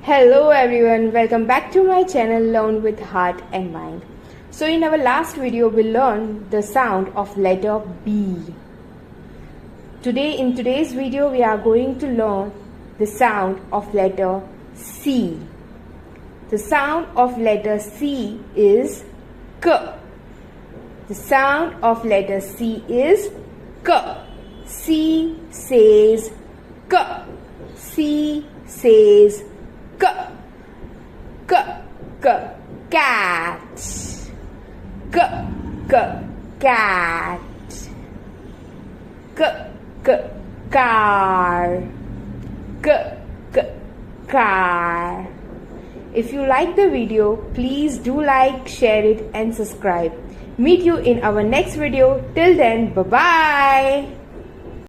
Hello everyone, welcome back to my channel Learn with Heart and Mind. So in our last video we learned the sound of letter B. In today's video we are going to learn the sound of letter C. The sound of letter C is K. The sound of letter C is K. C says K. C says K. K. K. Cat. K. K. Cat. K. K. Car. K. K. Car. If you like the video, please do like, share it and subscribe. Meet you in our next video. Till then, bye-bye.